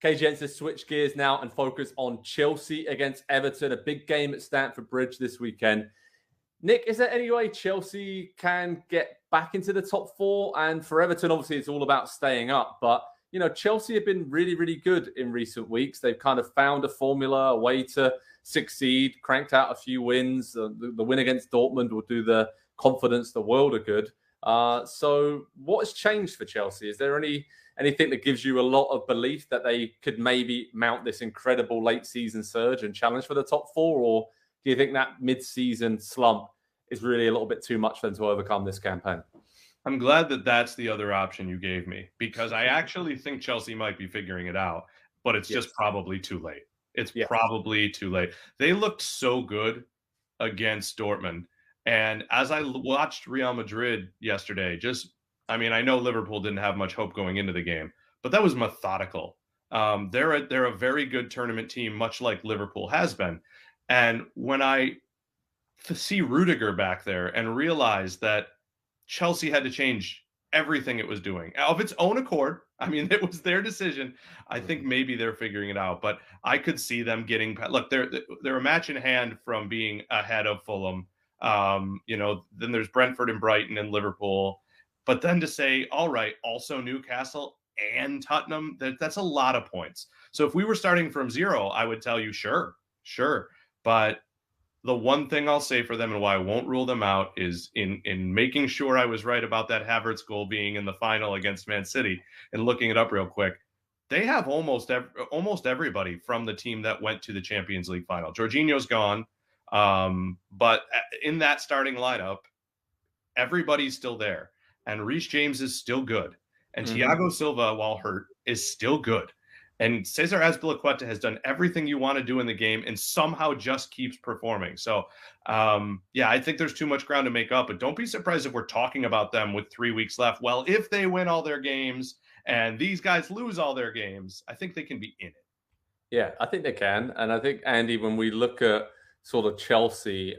KG Jens to switch gears now and focus on Chelsea against Everton, a big game at Stamford Bridge this weekend. Nick, is there any way Chelsea can get back into the top four? And for Everton, obviously, it's all about staying up. But, you know, Chelsea have been really, really good in recent weeks. They've kind of found a formula, a way to succeed, cranked out a few wins. The win against Dortmund will do the confidence the world of good. So what has changed for Chelsea? Is there anything that gives you a lot of belief that they could maybe mount this incredible late season surge and challenge for the top four? Or do you think that mid-season slump is really a little bit too much for them to overcome this campaign? I'm glad that that's the other option you gave me, because I actually think Chelsea might be figuring it out, but it's just probably too late. It's probably too late. They looked so good against Dortmund. And as I watched Real Madrid yesterday, I know Liverpool didn't have much hope going into the game, but that was methodical. They're a very good tournament team, much like Liverpool has been. And when I see Rudiger back there and realize that Chelsea had to change everything it was doing of its own accord. I mean, it was their decision. I think maybe they're figuring it out, but I could see them getting. Look, they're a match in hand from being ahead of Fulham. Then there's Brentford and Brighton and Liverpool, but then to say, all right, also Newcastle and Tottenham, that's a lot of points. So if we were starting from zero, I would tell you, sure. But the one thing I'll say for them and why I won't rule them out is in making sure I was right about that Havertz goal being in the final against Man City and looking it up real quick. They have almost everybody from the team that went to the Champions League final. Jorginho's gone, but in that starting lineup, everybody's still there. And Reece James is still good. And Thiago Silva, while hurt, is still good. And Cesar Azpilicueta has done everything you want to do in the game and somehow just keeps performing. So, I think there's too much ground to make up. But don't be surprised if we're talking about them with 3 weeks left. Well, if they win all their games and these guys lose all their games, I think they can be in it. Yeah, I think they can. And I think, Andy, when we look at sort of Chelsea,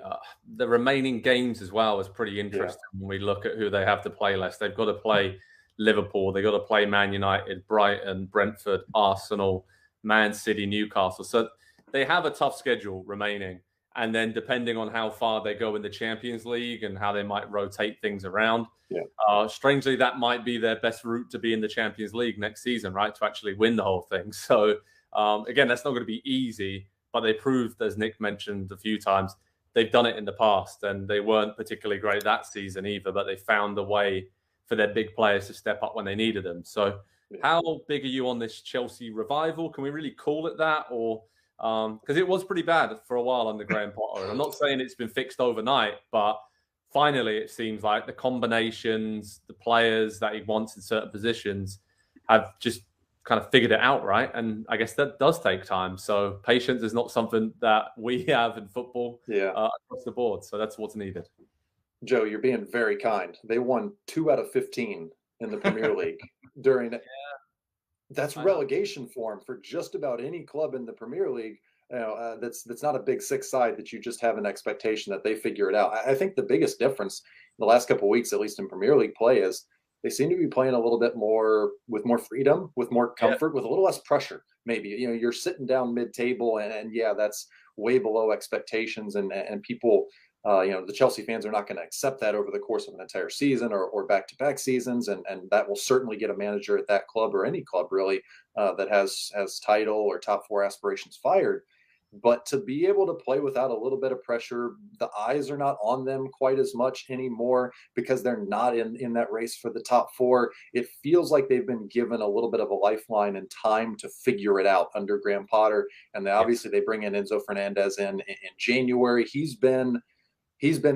the remaining games as well is pretty interesting when we look at who they have to play less. They've got to play Liverpool, they got to play Man United, Brighton, Brentford, Arsenal, Man City, Newcastle. So they have a tough schedule remaining. And then depending on how far they go in the Champions League and how they might rotate things around, strangely, that might be their best route to be in the Champions League next season, right? To actually win the whole thing. So again, that's not going to be easy, but they proved, as Nick mentioned a few times, they've done it in the past, and they weren't particularly great that season either, but they found a way for their big players to step up when they needed them. So how big are you on this Chelsea revival? Can we really call it that? Or because it was pretty bad for a while under Graham Potter. And I'm not saying it's been fixed overnight, but finally it seems like the combinations, the players that he wants in certain positions have just kind of figured it out, right? And I guess that does take time. So patience is not something that we have in football across the board. So that's what's needed. Joe, you're being very kind. They won 2 out of 15 in the Premier League during it. That's relegation form for just about any club in the Premier League. That's not a big six side that you just have an expectation that they figure it out. I think the biggest difference in the last couple of weeks, at least in Premier League play, is they seem to be playing a little bit more with more freedom, with more comfort, with a little less pressure. Maybe you're sitting down mid-table, and that's way below expectations, and people. The Chelsea fans are not going to accept that over the course of an entire season or back-to-back seasons, and that will certainly get a manager at that club or any club really that has title or top four aspirations fired. But to be able to play without a little bit of pressure, the eyes are not on them quite as much anymore because they're not in that race for the top four. It feels like they've been given a little bit of a lifeline and time to figure it out under Graham Potter. And obviously they bring in Enzo Fernandez in January. He's been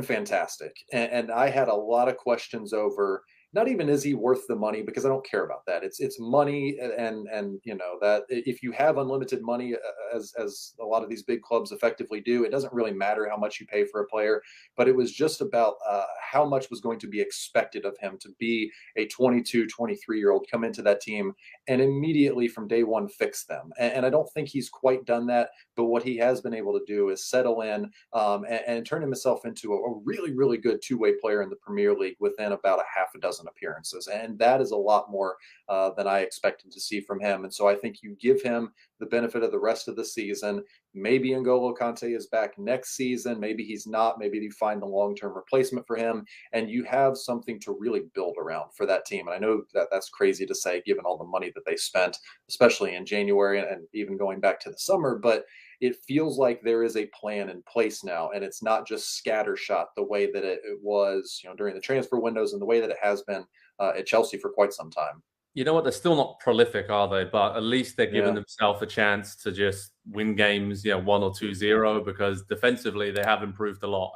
fantastic. And I had a lot of questions over, not even is he worth the money, because I don't care about that. It's money, and that if you have unlimited money, as a lot of these big clubs effectively do, it doesn't really matter how much you pay for a player. But it was just about how much was going to be expected of him to be a 22, 23-year-old, come into that team and immediately from day one fix them. And I don't think he's quite done that. But what he has been able to do is settle in and turn himself into a really, really good two-way player in the Premier League within about a half a dozen dozen appearances. And that is a lot more than I expected to see from him. And so I think you give him the benefit of the rest of the season. Maybe N'Golo Kante is back next season. Maybe he's not. Maybe you find the long-term replacement for him, and you have something to really build around for that team. And I know that that's crazy to say, given all the money that they spent, especially in January and even going back to the summer, but it feels like there is a plan in place now, and it's not just scattershot the way that it was, during the transfer windows and the way that it has been at Chelsea for quite some time. You know what? They're still not prolific, are they? But at least they're giving themselves a chance to just win games, 1 or 2-0, because defensively they have improved a lot.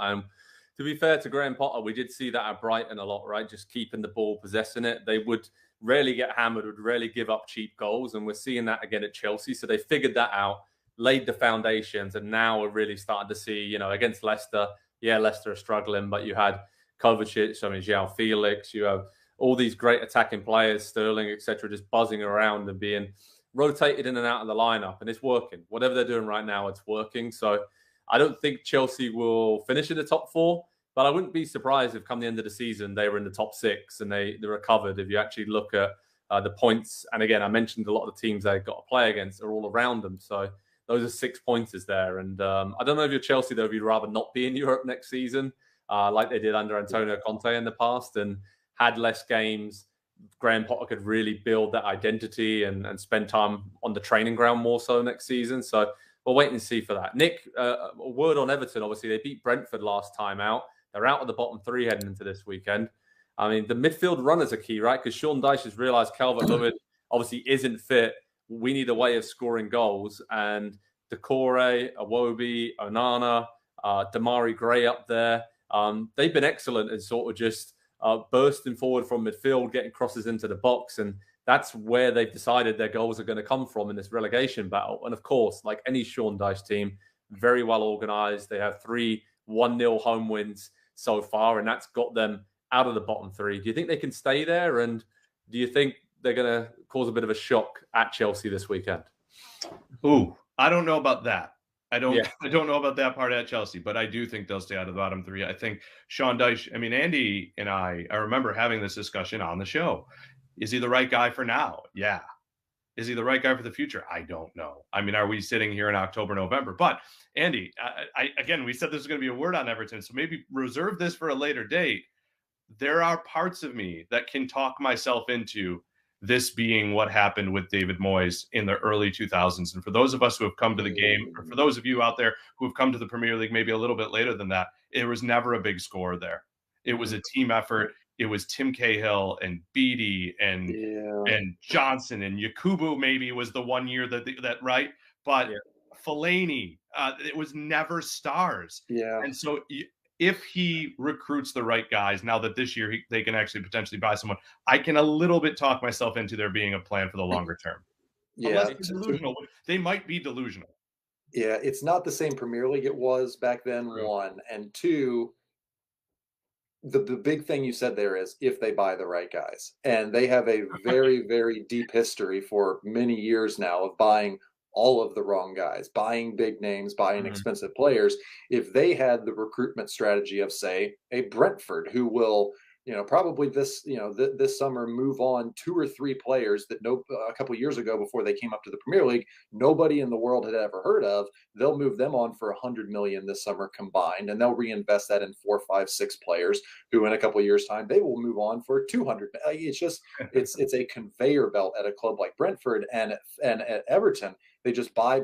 To be fair to Graham Potter, we did see that at Brighton a lot, right? Just keeping the ball, possessing it. They would rarely get hammered, would rarely give up cheap goals, and we're seeing that again at Chelsea. So they figured that out, laid the foundations, and now we're really starting to see, against Leicester. Yeah, Leicester are struggling, but you had Kovacic, João Felix, you have all these great attacking players, Sterling, etc., just buzzing around and being rotated in and out of the lineup, and it's working. Whatever they're doing right now, it's working. So I don't think Chelsea will finish in the top 4, but I wouldn't be surprised if come the end of the season they were in the top 6 and they recovered. If you actually look at the points, and again, I mentioned a lot of the teams they've got to play against are all around them. So those are 6 pointers there. And I don't know if you're Chelsea, though, if you'd rather not be in Europe next season, like they did under Antonio Conte in the past, and had less games. Graham Potter could really build that identity and spend time on the training ground more so next season. So we'll wait and see for that. Nick, a word on Everton. Obviously, they beat Brentford last time out. They're out of the bottom 3 heading into this weekend. I mean, the midfield runners are key, right? Because Sean Dyche has realised Calvert-Lewin obviously isn't fit. We need a way of scoring goals. And Decore, Iwobi, Onana, Damari Gray up there, they've been excellent in sort of just bursting forward from midfield, getting crosses into the box. And that's where they've decided their goals are going to come from in this relegation battle. And of course, like any Sean Dyche team, very well organised. They have 3 1-0 home wins so far, and that's got them out of the bottom 3. Do you think they can stay there? And do you think they're going to cause a bit of a shock at Chelsea this weekend? Ooh, I don't know about that. I don't know about that part at Chelsea, but I do think they'll stay out of the bottom 3. I think Sean Dyche, Andy and I remember having this discussion on the show. Is he the right guy for now? Yeah. Is he the right guy for the future? I don't know. Are we sitting here in October, November? But Andy, again, we said this was going to be a word on Everton, so maybe reserve this for a later date. There are parts of me that can talk myself into this being what happened with David Moyes in the early 2000s. And for those of us who have come to the game, or for those of you out there who have come to the Premier League maybe a little bit later than that, it was never a big score there. It was a team effort. It was Tim Cahill and Beattie and Johnson and Yakubu maybe was the one year that right. But Fellaini, it was never stars. Yeah. And so if he recruits the right guys, now that this year they can actually potentially buy someone, I can a little bit talk myself into there being a plan for the longer term. Unless they're delusional. They might be delusional. Yeah, it's not the same Premier League it was back then, 1. And 2, the big thing you said there is if they buy the right guys. And they have a very, very deep history for many years now of buying all of the wrong guys, buying big names, buying expensive players. If they had the recruitment strategy of, say, a Brentford who will, probably this summer move on 2 or 3 players that a couple of years ago before they came up to the Premier League, nobody in the world had ever heard of. They'll move them on for $100 million this summer combined, and they'll reinvest that in 4, 5, 6 players who, in a couple of years' time, they will move on for $200 million. It's just it's a conveyor belt at a club like Brentford and at Everton. They just buy,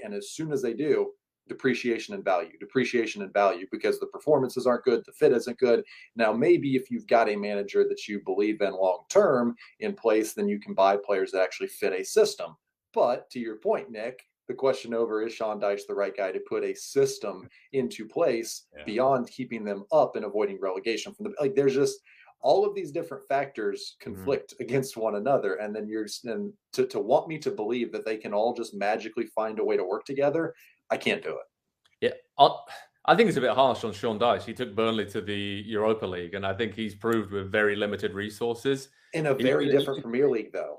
and as soon as they do, depreciation and value, because the performances aren't good, the fit isn't good. Now, maybe if you've got a manager that you believe in long-term in place, then you can buy players that actually fit a system. But to your point, Nick, the question over, is Sean Dyche the right guy to put a system into place beyond keeping them up and avoiding relegation from there's just all of these different factors conflict against one another. And then to want me to believe that they can all just magically find a way to work together, I can't do it. Yeah. I think it's a bit harsh on Sean Dyche. He took Burnley to the Europa League, and I think he's proved with very limited resources. In a very different Premier League, though.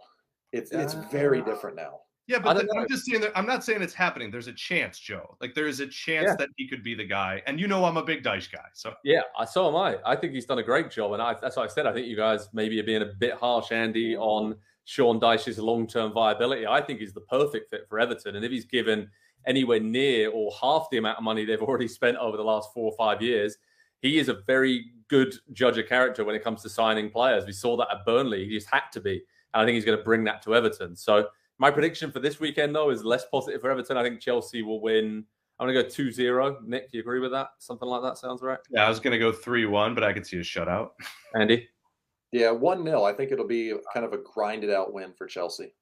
It's very different now. Yeah, but I'm just saying that I'm not saying it's happening. There's a chance, Joe. Like there is a chance that he could be the guy. And I'm a big Dyche guy. So yeah, so am I. I think he's done a great job, and that's what I said. I think you guys maybe are being a bit harsh, Andy, on Sean Dyche's long-term viability. I think he's the perfect fit for Everton, and if he's given anywhere near or half the amount of money they've already spent over the last 4 or 5 years, he is a very good judge of character when it comes to signing players. We saw that at Burnley. He just had to be, and I think he's going to bring that to Everton. So my prediction for this weekend, though, is less positive for Everton. I think Chelsea will win. I'm going to go 2-0. Nick, do you agree with that? Something like that sounds right? Yeah, I was going to go 3-1, but I could see a shutout. Andy? Yeah, 1-0. I think it'll be kind of a grinded-out win for Chelsea.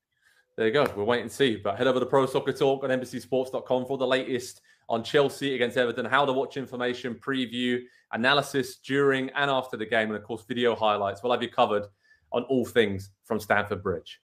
There you go. We'll wait and see. But head over to Pro Soccer Talk on NBCSports.com for the latest on Chelsea against Everton, how to watch information, preview, analysis during and after the game, and, of course, video highlights. We'll have you covered on all things from Stamford Bridge.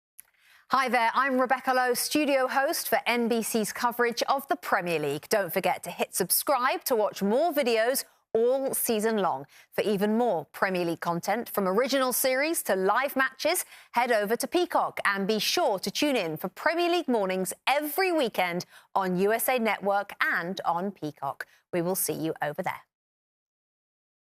Hi there, I'm Rebecca Lowe, studio host for NBC's coverage of the Premier League. Don't forget to hit subscribe to watch more videos all season long. For even more Premier League content, from original series to live matches, head over to Peacock and be sure to tune in for Premier League mornings every weekend on USA Network and on Peacock. We will see you over there.